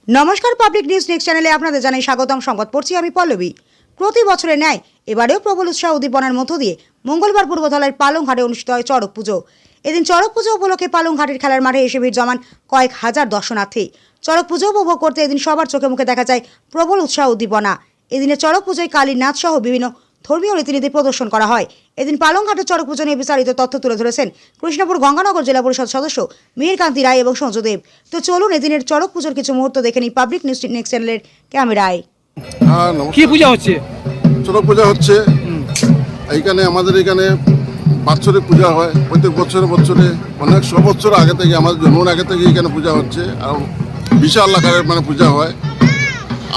নমস্কার, public news next চ্যানেলে আপনাদের জানাই স্বাগতম। সংবাদ পড়ছি আমি পল্লবী। প্রতি বছরের ন্যায় এবারেও প্রবল উৎসাহ উদ্দীপনার মধ্য দিয়ে মঙ্গলবার পূর্বধলার পালংঘাটে অনুষ্ঠিত হয় চড়ক পুজো। এদিন চড়ক পুজো উপলক্ষে পালংঘাটের খেলার মাঠে এসে ভিড় জমান কয়েক হাজার দর্শনার্থী। চড়ক পুজো উপভোগ করতে এদিন সবার চোখে মুখে দেখা যায় প্রবল উৎসাহ উদ্দীপনা। এদিনে চড়ক পুজোয় কালীর নাচ সহ বিভিন্ন ধর্মীয় রীতিনীতি প্রদর্শন করা হয়। এদিন পালংঘাটের চড়ক পুজো নিয়ে বিস্তারিত তথ্য তুলে ধরেছেন কৃষ্ণপুর গঙ্গানগর জেলা পরিষদ সদস্য মিহিরকান্তি রায় এবং সঞ্জুদেব। তো চলুন এদিনের চড়ক পুজোর কিছু মুহূর্ত দেখে নিই পাবলিক নিউজ নেক্সট চ্যানেলের ক্যামেরায়। কি পূজা হচ্ছে? চড়ক পূজা হচ্ছে। এইখানে আমাদের এখানে বাৎসরিক পূজা হয় প্রত্যেক বছরে অনেক বছর আগে থেকে, আমাদের জন্মের আগে থেকে এখানে পূজা হচ্ছে। আর বিশাল আকারের পূজা হয়।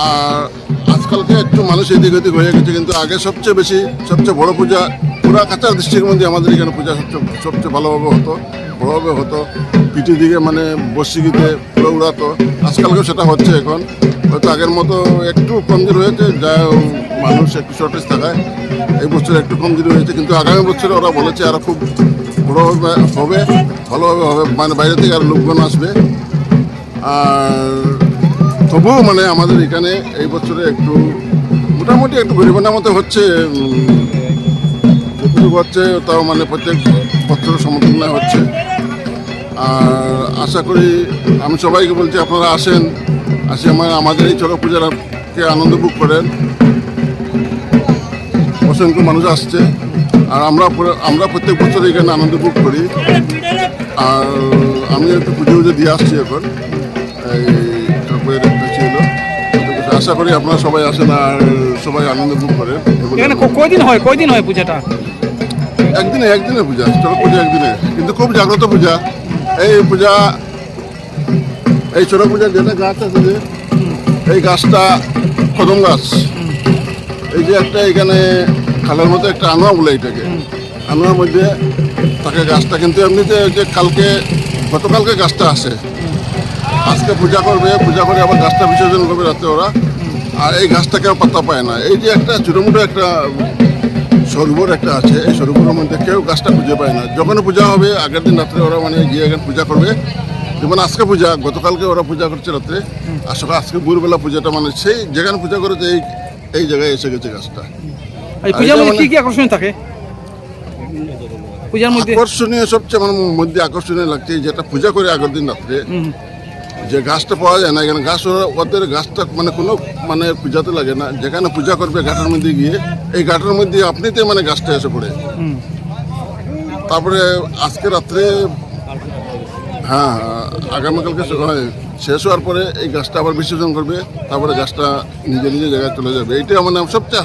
আর আজকালকে একটু মানুষ এদিক ওদিক হয়ে গেছে, কিন্তু আগে সবচেয়ে বড় পূজা পুরা কাছাড় ডিস্ট্রিক্টের মধ্যে আমাদের এখানে পূজা সবচেয়ে ভালোভাবে হতো, বড়োভাবে হতো। পিঠি দিকে বর্ষিকিতে পুরো উড়াতো। আজকালকেও সেটা হচ্ছে। এখন হয়তো আগের মতো একটু কমজোর হয়েছে, যা মানুষ একটু শর্টেজ থাকায় এই বছর একটু কমজোরি হয়েছে। কিন্তু আগামী বছরে ওরা বলেছে আরও খুব বড়োভাবে হবে, ভালোভাবে হবে, বাইরে থেকে আরও লোকজন আসবে। আর তবুও আমাদের এখানে এই বছরে একটু মোটামুটি একটু গরিবানার মতো হচ্ছে, হচ্ছে তাও প্রত্যেক বছরের সমতুল্য হচ্ছে। আর আশা করি, আমি সবাইকে বলছি আপনারা আসেন, আমাদের এই চড়ক পূজাকে আনন্দ ভোগ করেন। অসংখ্য মানুষ আসছে, আর আমরা প্রত্যেক বছর এখানে আনন্দ ভোগ করি। আর আমি একটু পুজো দিয়ে আসছি এখন, এই ছিল। আশা করি আপনারা সবাই আসেন আর সবাই আনন্দ ভোগ করেন। কয়দিন হয় পূজাটা? একদিনে পূজা, চড়ক পূজা একদিনে, কিন্তু খুব জাগ্রত পূজা। এই চড়ক পূজার যেটা গাছ আছে, যে এই গাছটা কদম গাছ। এই যে একটা এখানে খালের মতো একটা আনোয়া বলে, এটাকে আনোয়ার মধ্যে থাকে গাছটা। কিন্তু এমনিতে যে গতকালকে গাছটা আসে, আজকে পূজা করে আবার গাছটা বিসর্জন করবে রাতে ওরা। আর এই গাছটাকে পাত্তা পায় না। এই যে একটা ছোটোমোটো একটা সরোবর একটা আছে, এই সরোবরের মধ্যে কেউ গাছটা খুঁজে পায় না। যখন পূজা হবে আগের দিন রাত্রে ওরা গিয়ে এখানে পূজা করবে। যেমন আজকে পূজা, গতকালকে ওরা পূজা করছে রাত্রে, আসলে আজকে ভোরবেলা পূজাটা সেই যেখানে পূজা করেছে এই জায়গায় এসে গেছে গাছটা। কি আকর্ষণীয় থাকে পূজার মধ্যে? আকর্ষণীয় সবচেয়ে মধ্যে আকর্ষণীয় লাগছে যেটা পূজা করে আগের দিন রাত্রে যে গাছটা পাওয়া যায় না এখানে। ওদের গাছটা কোনো পূজাতে লাগে না। যেখানে পূজা করবে ঘাটের মধ্যে গিয়ে, এই ঘাটের মধ্যে আপনিতে গাছটা এসে পড়ে। তারপরে আজকে রাত্রে, আগামীকালকে শেষ হওয়ার পরে এই গাছটা আবার বিসর্জন করবে। তারপরে গাছটা নিজে জায়গায় চলে যাবে। এইটা সবচেয়ে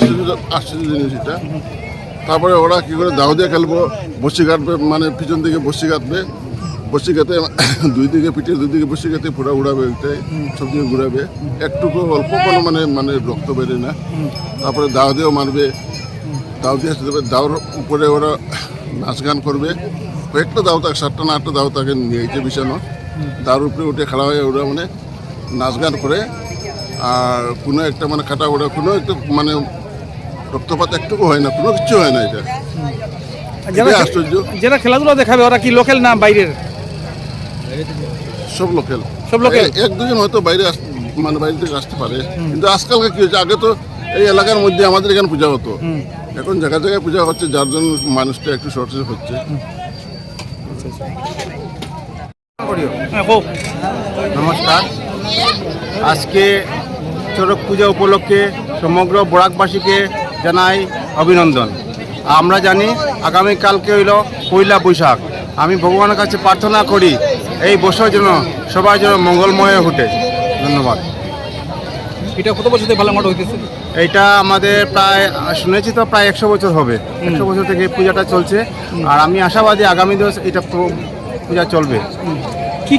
আশ্চর্য জিনিস এটা। তারপরে ওরা কি করে দাও দিয়ে খেলবো, বসি কাটবে, পিছন দিকে বসি কাটবে। বসি কাটে দুই দিকে বসি কাটে পুরা উড়াবে, ওইটাই সব দিকে ঘুরাবে। একটুকু অল্প কোনো রক্ত বেরোয় না। তারপরে দাও দিয়েও মারবে, দাও দিয়ে আসতে দেবে। দাওর উপরে ওরা নাচ গান করবে। কয়েকটা দাও থাকে, 7টা না 8টা দাও তাকে নিয়েছে বিছানো। তার উপরে উঠে খেলা হয়ে ওরা নাচ গান করে। আর কোনো একটা কাটা ওরা কোনো একটু রক্তপাত একটুকু হয় না, কোনো কিছু হয় না। এটা আশ্চর্য। যারা খেলাধুলা দেখাবে ওরা কি লোকাল না বাইরের? সব লোকাল। এক দুজন হয়তো বাইরে বাইরে থেকে আসতে পারে। কিন্তু আজকালকে কি হয়েছে, আগে তো এই এলাকার মধ্যে আমাদের এখানে পূজা হতো। এখন জায়গায় পূজা হচ্ছে, যার জন্য মানুষটা একটু শর্টেজ হচ্ছে। নমস্কার। আজকে চড়ক পূজা উপলক্ষে সমগ্র বরাকবাসীকে জানাই অভিনন্দন। আমরা জানি আগামীকালকে হইল পয়লা বৈশাখ। আমি ভগবানের কাছে প্রার্থনা করি এই বছর যেন সবার জন্য মঙ্গলময় ওঠে। ধন্যবাদ। এটা কত বছর থেকে পালংঘাট হইতেছে? এইটা আমাদের প্রায় শুনেছি তো প্রায় 100 বছর হবে। 100 বছর থেকে পূজাটা চলছে। আর আমি আশাবাদী আগামী দিবস এটা পূজা চলবে। কি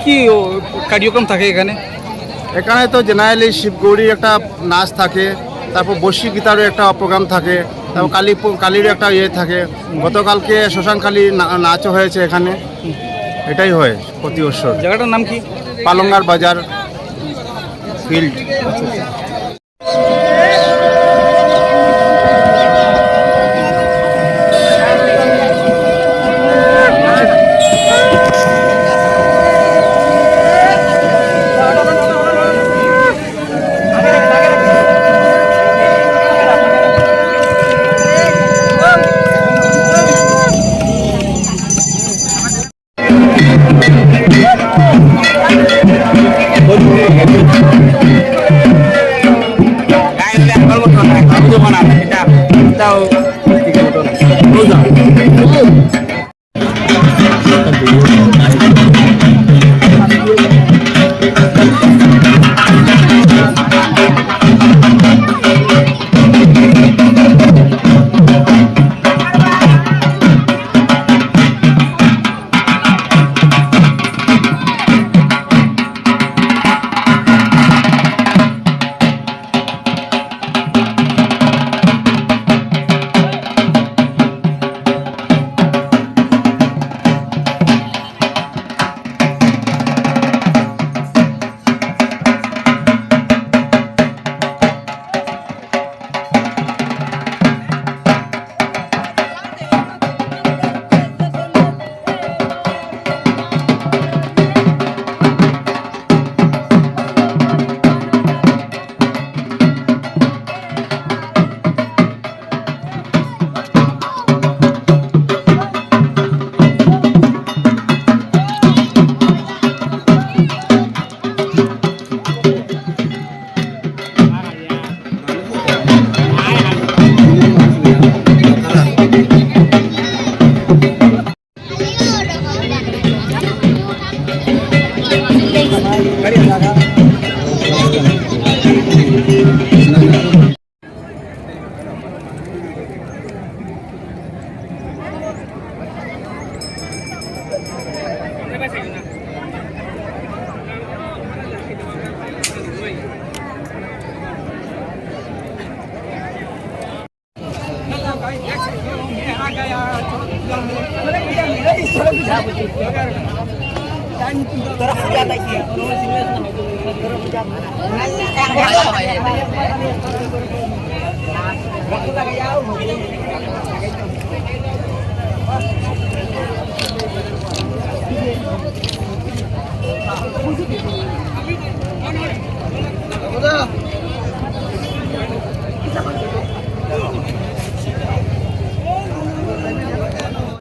কার্যক্রম থাকে এখানে? এখানে তো জেনারেলি শিবগৌরীর একটা নাচ থাকে, তারপর বর্ষি গীতারও একটা প্রোগ্রাম থাকে, তারপর কালীরও একটা থাকে। গতকালকে শ্মশান কালীর নাচও হয়েছে এখানে। এটাই হয় প্রতি বছর। জায়গাটার নাম কি? পালংঘাট বাজার ফিল্ড। Udah.